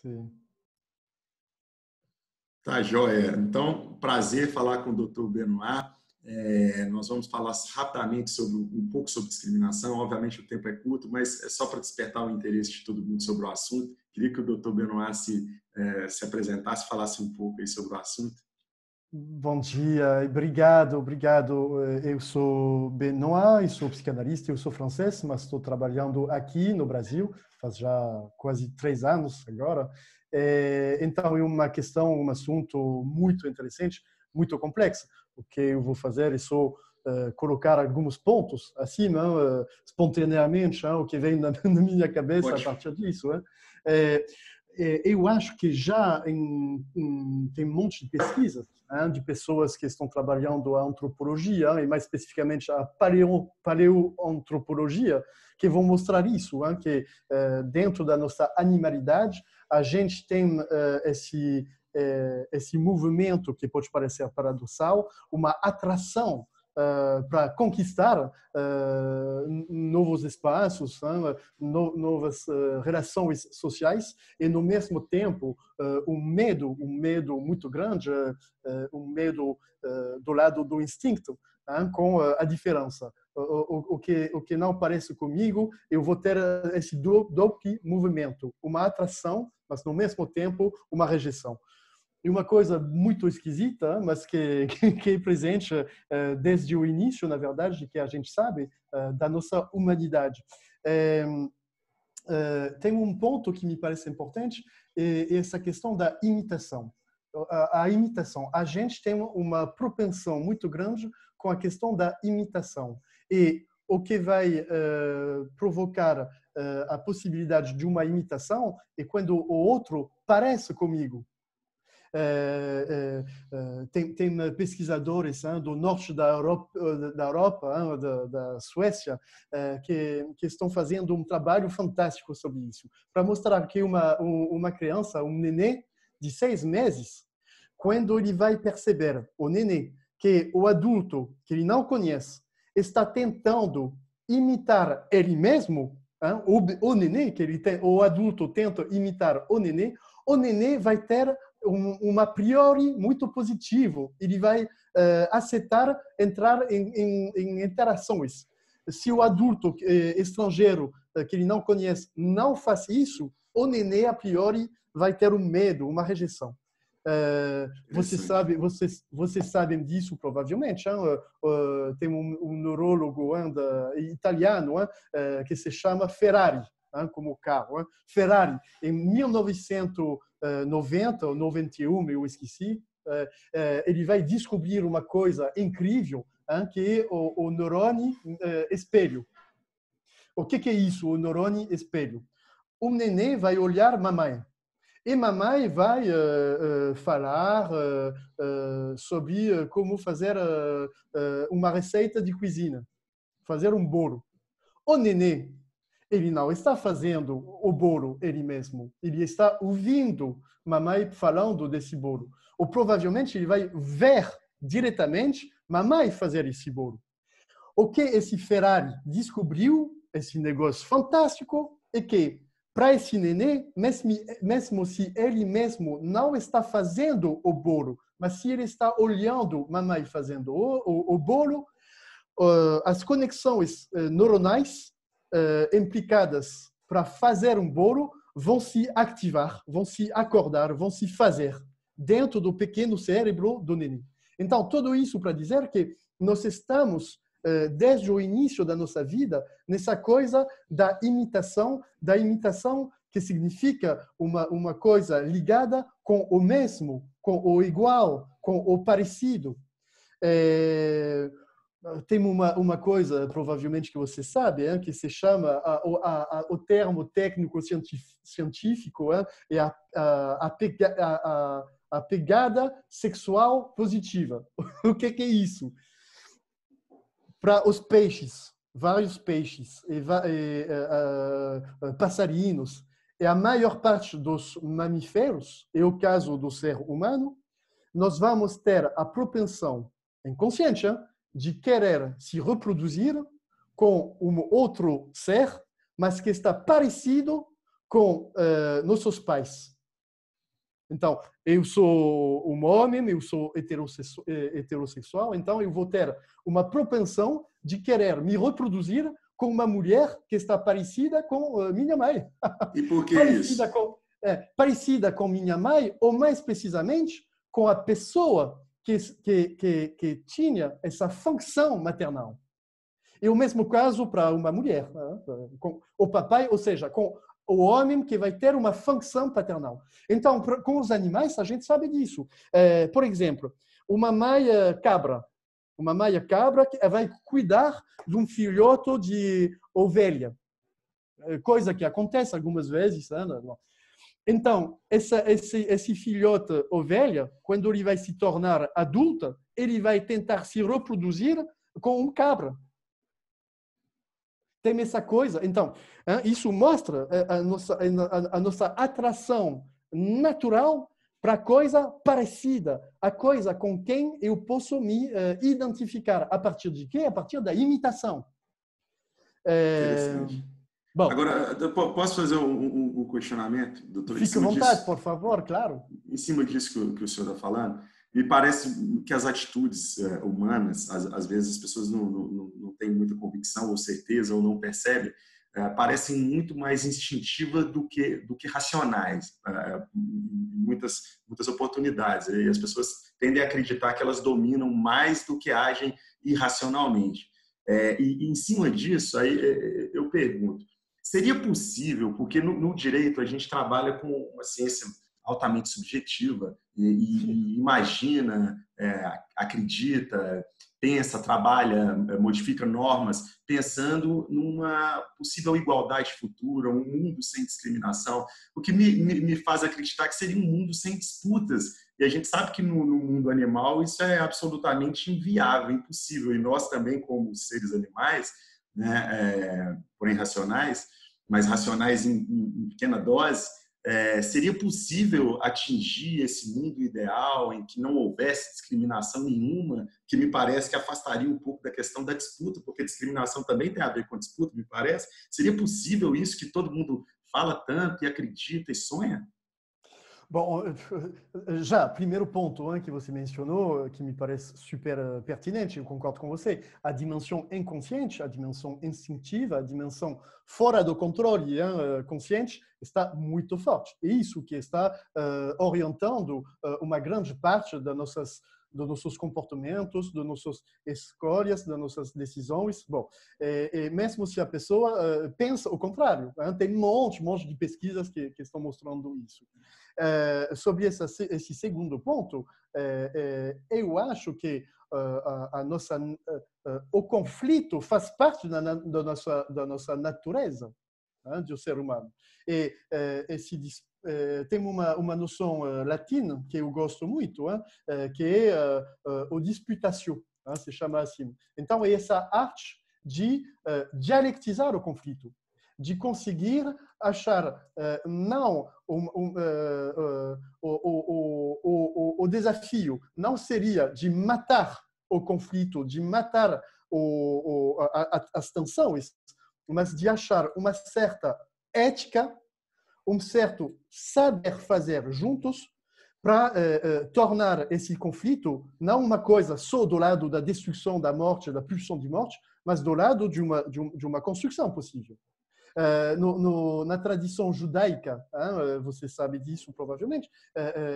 Sim. Tá, joia. Então, prazer falar com o Dr. Benoit. Nós vamos falar rapidamente um pouco sobre discriminação. Obviamente, o tempo é curto, mas é só para despertar o interesse de todo mundo sobre o assunto. Queria que o Dr. Benoit se apresentasse, falasse um pouco aí sobre o assunto. Bom dia, obrigado. Eu sou Benoit, eu sou psicanalista, eu sou francês, mas estou trabalhando aqui no Brasil, faz já quase 3 anos agora. Então, é uma questão, um assunto muito interessante, muito complexo. O que eu vou fazer é só colocar alguns pontos assim, espontaneamente, o que vem na minha cabeça a partir disso. Eu acho que já tem um monte de pesquisas de pessoas que estão trabalhando a antropologia, e mais especificamente a paleoantropologia, que vão mostrar isso, que dentro da nossa animalidade, a gente tem esse movimento que pode parecer paradoxal, uma atração para conquistar novos espaços, novas relações sociais, e no mesmo tempo um medo muito grande, um medo do lado do instinto, com a diferença. O que não parece comigo, eu vou ter esse duplo movimento, uma atração, mas no mesmo tempo uma rejeição. E uma coisa muito esquisita, mas que é presente desde o início, na verdade, que a gente sabe da nossa humanidade. Tem um ponto que me parece importante, é essa questão da imitação. A imitação. A gente tem uma propensão muito grande com a questão da imitação. E o que vai provocar a possibilidade de uma imitação é quando o outro parece comigo. Tem pesquisadores do norte da Europa, da Suécia, que estão fazendo um trabalho fantástico sobre isso, para mostrar que uma criança, um nenê de 6 meses, quando ele vai perceber, o nenê, que o adulto, que ele não conhece, está tentando imitar ele mesmo, o nenê, o adulto tenta imitar o nenê vai ter a priori muito positivo. Ele vai aceitar entrar em interações. Se o adulto estrangeiro que ele não conhece não faz isso, o nenê a priori vai ter um medo, uma rejeição. Vocês sabem disso provavelmente. Tem um neurólogo italiano que se chama Ferrari, como carro. Ferrari, em 1990 ou 91, eu esqueci, ele vai descobrir uma coisa incrível, que é o neurônio espelho. O que é isso, o neurônio espelho? O nenê vai olhar mamãe. E mamãe vai falar sobre como fazer uma receita de cozinha, fazer um bolo. O nenê, ele não está fazendo o bolo ele mesmo, ele está ouvindo mamãe falando desse bolo. Ou provavelmente ele vai ver diretamente mamãe fazer esse bolo. O que esse Ferrari descobriu, esse negócio fantástico, é que para esse nenê, mesmo se ele mesmo não está fazendo o bolo, mas se ele está olhando mamãe fazendo o bolo, as conexões neuronais implicadas para fazer um bolo vão se ativar, vão se acordar, vão se fazer dentro do pequeno cérebro do nenê. Então, tudo isso para dizer que nós estamos desde o início da nossa vida, nessa coisa da imitação que significa uma coisa ligada com o mesmo, com o igual, com o parecido. Tem uma coisa, provavelmente, que você sabe, que se chama, o termo técnico-científico é a pegada sexual positiva. O que é isso? Para os peixes, vários peixes e passarinhos, e a maior parte dos mamíferos, é o caso do ser humano, nós vamos ter a propensão inconsciente de querer se reproduzir com um outro ser, mas que está parecido com nossos pais. Então, eu sou um homem, eu sou heterossexual, então eu vou ter uma propensão de querer me reproduzir com uma mulher que está parecida com minha mãe. E por que parecida isso? com, parecida com minha mãe, ou mais precisamente, com a pessoa que tinha essa função maternal. E o mesmo caso para uma mulher, com o papai, ou seja, com o homem que vai ter uma função paternal. Então, com os animais, a gente sabe disso. Por exemplo, uma mãe cabra. Uma mãe cabra que vai cuidar de um filhote de ovelha. Coisa que acontece algumas vezes. Então, esse filhote ovelha, quando ele vai se tornar adulta, ele vai tentar se reproduzir com um cabra. Tem essa coisa. Então, isso mostra a nossa atração natural para a coisa parecida, a coisa com quem eu posso me identificar. A partir de quê? A partir da imitação. Interessante. Bom, Agora, posso fazer um questionamento, doutor? fique à vontade, por favor, claro. Em cima disso que o senhor está falando, me parece que as atitudes humanas, às vezes as pessoas não têm muita convicção ou certeza ou não percebem, parecem muito mais instintivas do que racionais, muitas oportunidades. E as pessoas tendem a acreditar que elas dominam mais do que agem irracionalmente. E em cima disso, aí eu pergunto, seria possível, porque no direito a gente trabalha com uma ciência altamente subjetiva e imagina, acredita, pensa, trabalha, modifica normas, pensando numa possível igualdade futura, um mundo sem discriminação, o que me faz acreditar que seria um mundo sem disputas. E a gente sabe que no mundo animal isso é absolutamente inviável, impossível. E nós também, como seres animais, né, porém racionais, mas racionais em pequena dose, seria possível atingir esse mundo ideal em que não houvesse discriminação nenhuma, que me parece que afastaria um pouco da questão da disputa, porque discriminação também tem a ver com disputa, me parece. Seria possível isso que todo mundo fala tanto e acredita e sonha? Bom, já, primeiro ponto que você mencionou, que me parece super pertinente, eu concordo com você, a dimensão inconsciente, a dimensão instintiva, a dimensão fora do controle consciente está muito forte. É isso que está orientando uma grande parte dos nossos comportamentos, das nossas escolhas, das nossas decisões. Bom, mesmo se a pessoa pensa o contrário, tem um monte de pesquisas que estão mostrando isso. Sobre esse segundo ponto, eu acho que o conflito faz parte da nossa natureza, do ser humano. Tem uma noção latina que eu gosto muito, que é o disputatio, se chama assim. Então, é essa arte de dialectizar o conflito, de conseguir achar não o desafio não seria de matar o conflito, de matar as tensões, mas de achar uma certa ética, um certo saber fazer juntos para tornar esse conflito não uma coisa só do lado da destruição, da morte, da pulsão de morte, mas do lado de uma construção possível. Na tradição judaica, você sabe disso provavelmente,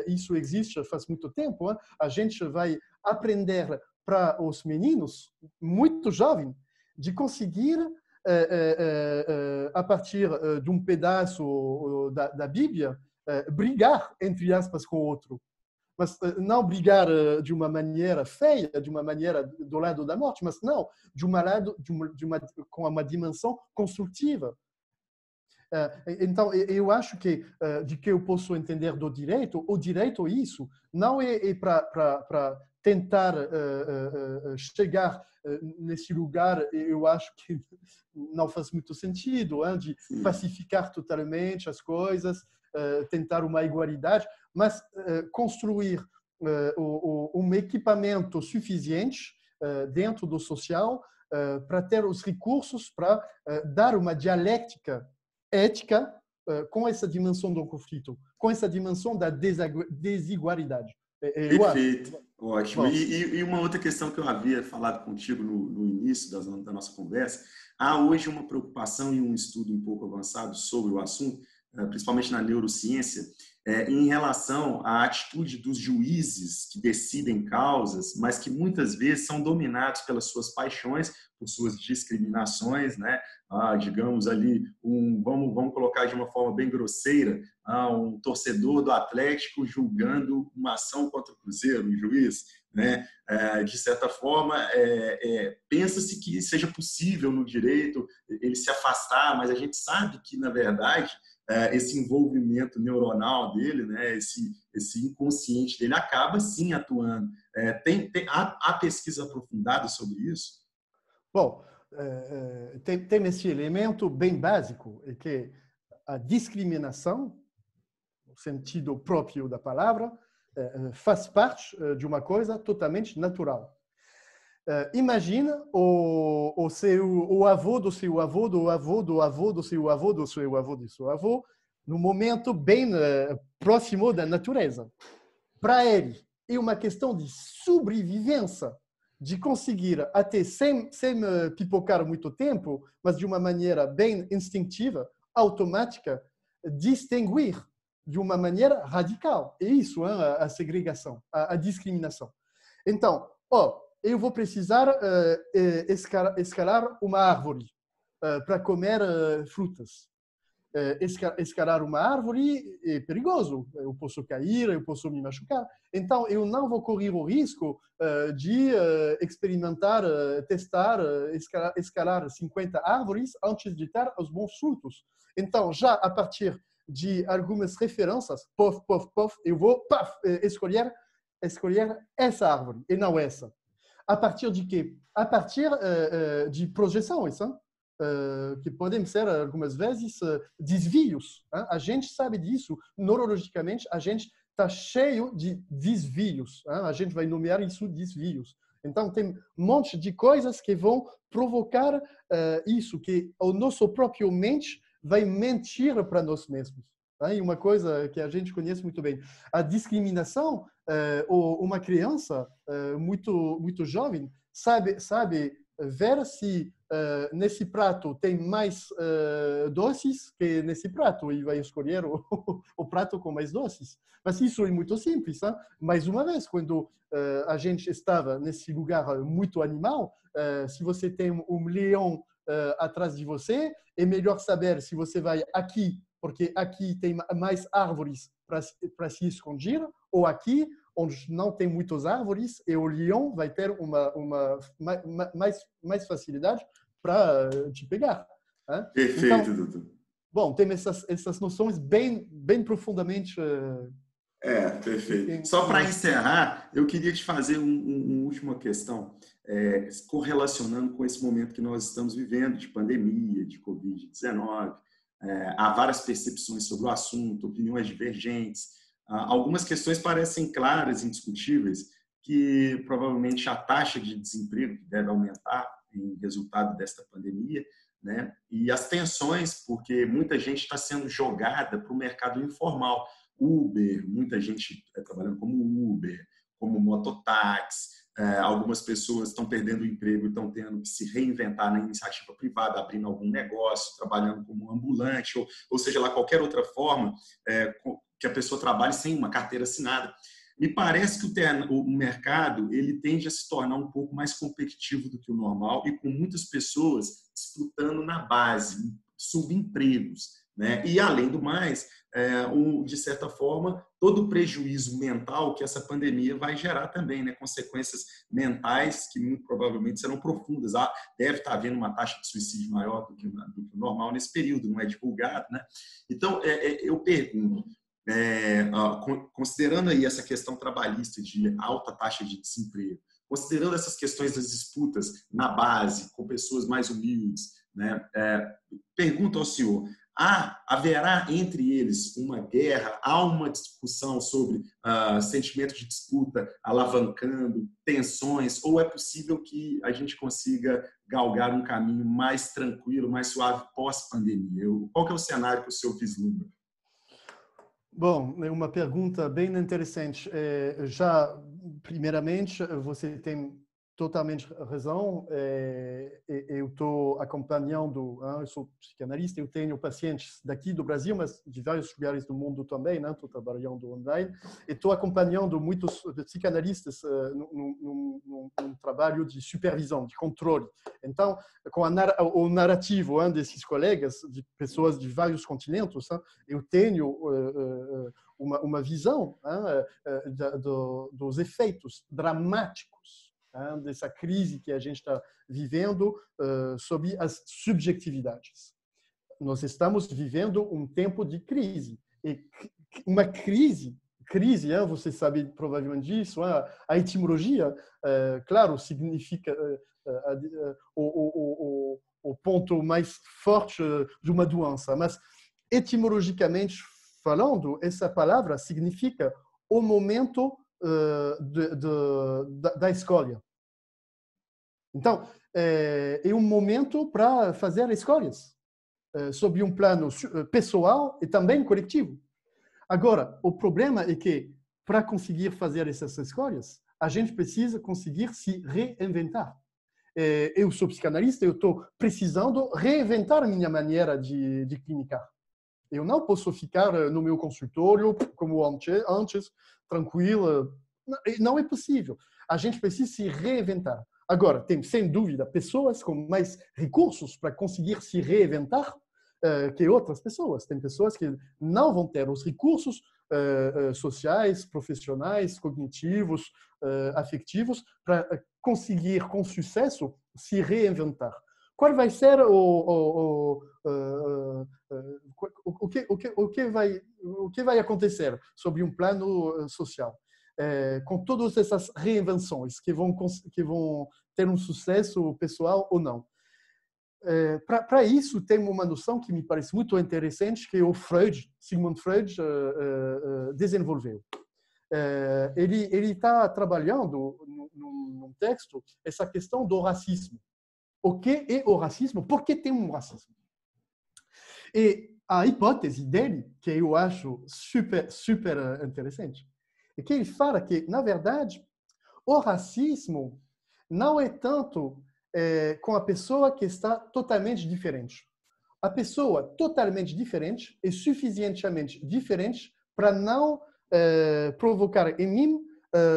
isso existe faz muito tempo, a gente vai aprender para os meninos, muito jovens, de conseguir, a partir de um pedaço da Bíblia, brigar, entre aspas, com o outro. Mas não brigar de uma maneira feia, de uma maneira do lado da morte, mas não, com uma dimensão construtiva. Então, eu acho que, de que eu posso entender do direito, o direito é isso, não é para tentar chegar nesse lugar, eu acho que não faz muito sentido, de pacificar totalmente as coisas, tentar uma igualdade, mas construir um equipamento suficiente dentro do social para ter os recursos para dar uma dialética ética com essa dimensão do conflito, com essa dimensão da desigualdade. Perfeito, ótimo. Bom, E uma outra questão que eu havia falado contigo no início da nossa conversa, há hoje uma preocupação e um estudo um pouco avançado sobre o assunto, principalmente na neurociência, em relação à atitude dos juízes que decidem causas, mas que muitas vezes são dominados pelas suas paixões, por suas discriminações, né? Digamos ali, vamos colocar de uma forma bem grosseira, um torcedor do Atlético julgando uma ação contra o Cruzeiro, um juiz, né? De certa forma, pensa-se que seja possível no direito ele se afastar, mas a gente sabe que, na verdade, esse envolvimento neuronal dele, né, esse inconsciente dele acaba sim atuando. Há pesquisa aprofundada sobre isso? Bom, tem esse elemento bem básico, é que a discriminação, no sentido próprio da palavra, faz parte de uma coisa totalmente natural. Imagina o avô do seu avô, do avô, do avô, do seu avô, do seu avô, do seu avô, no momento bem próximo da natureza. Para ele, é uma questão de sobrevivência, de conseguir, até sem pipocar muito tempo, mas de uma maneira bem instintiva, automática, distinguir de uma maneira radical. É isso, a segregação, a discriminação. Então, eu vou precisar escalar uma árvore para comer frutas. Escalar uma árvore é perigoso. Eu posso cair, eu posso me machucar. Então, eu não vou correr o risco de experimentar, testar, escalar 50 árvores antes de ter os bons frutos. Então, já a partir de algumas referências, eu vou escolher essa árvore e não essa. A partir de quê? A partir de projeções, que podem ser, algumas vezes, desvios. A gente sabe disso. Neurologicamente, a gente está cheio de desvios. A gente vai nomear isso desvios. Então, tem um monte de coisas que vão provocar isso, que o nosso próprio mente vai mentir para nós mesmos. E uma coisa que a gente conhece muito bem, a discriminação, uma criança muito jovem sabe ver se nesse prato tem mais doces que nesse prato e vai escolher o prato com mais doces. Mas isso é muito simples. Mais uma vez, quando a gente estava nesse lugar muito animal, se você tem um leão atrás de você, é melhor saber se você vai aqui, porque aqui tem mais árvores para se esconder, ou aqui, onde não tem muitas árvores, e o leão vai ter mais facilidade para te pegar. Perfeito, Então, doutor. bom, tem essas noções bem profundamente... Perfeito. Só para encerrar, eu queria te fazer uma última questão, correlacionando com esse momento que nós estamos vivendo, de pandemia, de Covid-19. Há várias percepções sobre o assunto, opiniões divergentes. Algumas questões parecem claras e indiscutíveis, que provavelmente a taxa de desemprego deve aumentar em resultado desta pandemia, né? E as tensões, porque muita gente está sendo jogada para o mercado informal. Uber, muita gente trabalhando como Uber, como mototáxi, algumas pessoas estão perdendo o emprego e estão tendo que se reinventar na iniciativa privada, abrindo algum negócio, trabalhando como ambulante, ou seja lá, qualquer outra forma que a pessoa trabalhe sem uma carteira assinada. Me parece que o mercado ele tende a se tornar um pouco mais competitivo do que o normal e com muitas pessoas disputando na base, subempregos, né? E, além do mais, de certa forma, todo o prejuízo mental que essa pandemia vai gerar também, né? Consequências mentais que muito provavelmente serão profundas. Deve estar havendo uma taxa de suicídio maior do que o normal nesse período, não é divulgado, né? Então, eu pergunto, considerando aí essa questão trabalhista de alta taxa de desemprego, considerando essas questões das disputas na base, com pessoas mais humildes, né? Pergunto ao senhor, haverá entre eles uma guerra, há uma discussão sobre sentimento de disputa alavancando tensões, ou é possível que a gente consiga galgar um caminho mais tranquilo, mais suave pós-pandemia? Qual que é o cenário que o senhor vislumbra? Bom, é uma pergunta bem interessante. Primeiramente, você tem totalmente razão. Eu estou acompanhando, eu sou psicanalista, eu tenho pacientes daqui do Brasil, mas de vários lugares do mundo também, estou trabalhando online, e estou acompanhando muitos psicanalistas num trabalho de supervisão, de controle. Então, com o narrativo desses colegas, de pessoas de vários continentes, eu tenho uma visão dos efeitos dramáticos dessa crise que a gente está vivendo sobre as subjetividades. Nós estamos vivendo um tempo de crise. E uma crise, você sabe provavelmente disso, a etimologia, claro, significa o ponto mais forte de uma doença, mas etimologicamente falando, essa palavra significa o momento da escolha. Então, é um momento para fazer escolhas sobre um plano pessoal e também coletivo. Agora, o problema é que, para conseguir fazer essas escolhas, a gente precisa conseguir se reinventar. Eu sou psicanalista, eu estou precisando reinventar a minha maneira de clinicar. Eu não posso ficar no meu consultório como antes, tranquila. Não é possível. A gente precisa se reinventar. Agora, tem, sem dúvida, pessoas com mais recursos para conseguir se reinventar que outras pessoas. Tem pessoas que não vão ter os recursos sociais, profissionais, cognitivos, afetivos, para conseguir, com sucesso, se reinventar. Qual vai ser o que vai acontecer sobre um plano social? Com todas essas reinvenções que vão ter um sucesso pessoal ou não. Para isso, tem uma noção que me parece muito interessante, que o Sigmund Freud, desenvolveu. Ele está trabalhando num texto essa questão do racismo. O que é o racismo? Por que tem um racismo? E a hipótese dele, que eu acho super interessante, é que ele fala que, na verdade, o racismo não é tanto com a pessoa que está totalmente diferente. A pessoa totalmente diferente é suficientemente diferente para não provocar em mim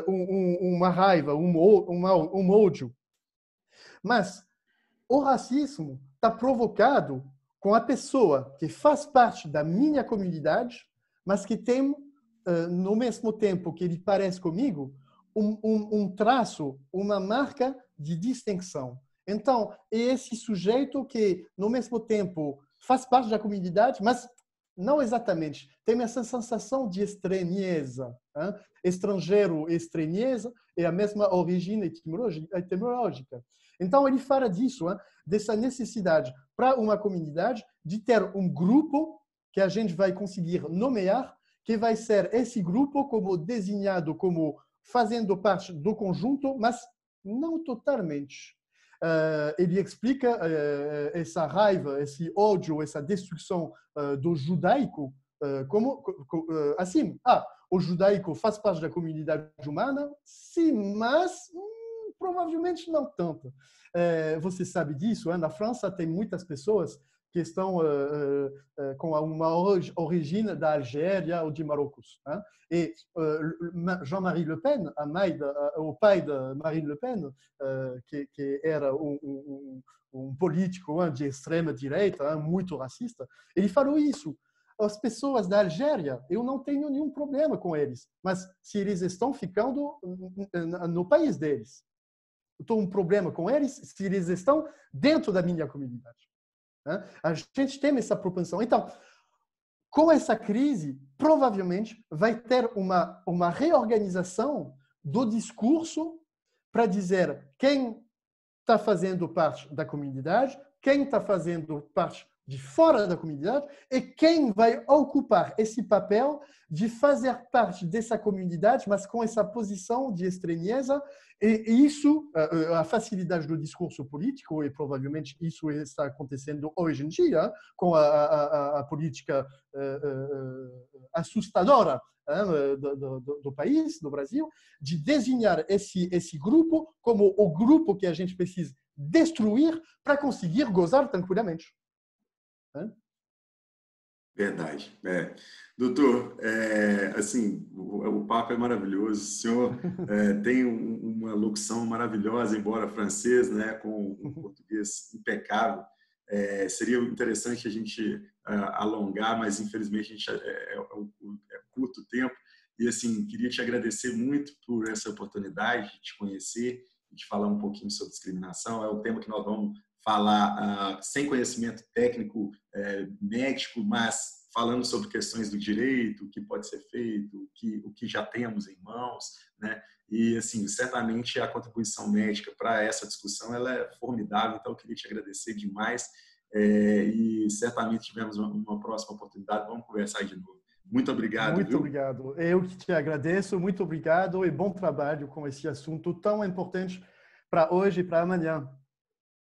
uma raiva, um ódio. Mas o racismo está provocado com a pessoa que faz parte da minha comunidade, mas que tem, no mesmo tempo que ele parece comigo, um traço, uma marca de distinção. Então, é esse sujeito que, no mesmo tempo, faz parte da comunidade, mas não exatamente. Tem essa sensação de estranheza. Estrangeiro e estranheza é a mesma origem etimológica. Então, ele fala disso, dessa necessidade para uma comunidade de ter um grupo que a gente vai conseguir nomear, que vai ser esse grupo como designado como fazendo parte do conjunto, mas não totalmente. Ele explica essa raiva, esse ódio, essa destruição do judaico como assim. O judaico faz parte da comunidade humana? Sim, mas provavelmente não tanto. Você sabe disso? Na França tem muitas pessoas que estão com uma origem da Algéria ou de Marrocos. E Jean-Marie Le Pen, o pai de Marine Le Pen, que era um político de extrema direita, muito racista, ele falou isso. As pessoas da Algéria, eu não tenho nenhum problema com eles, mas se eles estão ficando no país deles, eu tenho um problema com eles se eles estão dentro da minha comunidade. A gente tem essa propensão. Então, com essa crise, provavelmente vai ter uma reorganização do discurso para dizer quem está fazendo parte da comunidade, quem está fazendo parte de fora da comunidade e quem vai ocupar esse papel de fazer parte dessa comunidade, mas com essa posição de estranheza. E isso, a facilidade do discurso político, e provavelmente isso está acontecendo hoje em dia, com a política assustadora do país, do Brasil, de desenhar esse grupo como o grupo que a gente precisa destruir para conseguir gozar tranquilamente. Verdade. Doutor, assim, o papo é maravilhoso. O senhor tem uma locução maravilhosa, embora francês, né, com um português impecável. Seria interessante a gente alongar, mas infelizmente a gente é curto o tempo. E assim, queria te agradecer muito por essa oportunidade de te conhecer e de falar um pouquinho sobre discriminação. É um tema que nós vamos falar sem conhecimento técnico médico, mas falando sobre questões do direito, o que pode ser feito, o que já temos em mãos, né? E assim, certamente a contribuição médica para essa discussão ela é formidável. Então, eu queria te agradecer demais e certamente tivemos uma próxima oportunidade. Vamos conversar de novo. Muito obrigado. Muito Viu? obrigado. Eu que te agradeço. Muito obrigado e bom trabalho com esse assunto tão importante para hoje e para amanhã.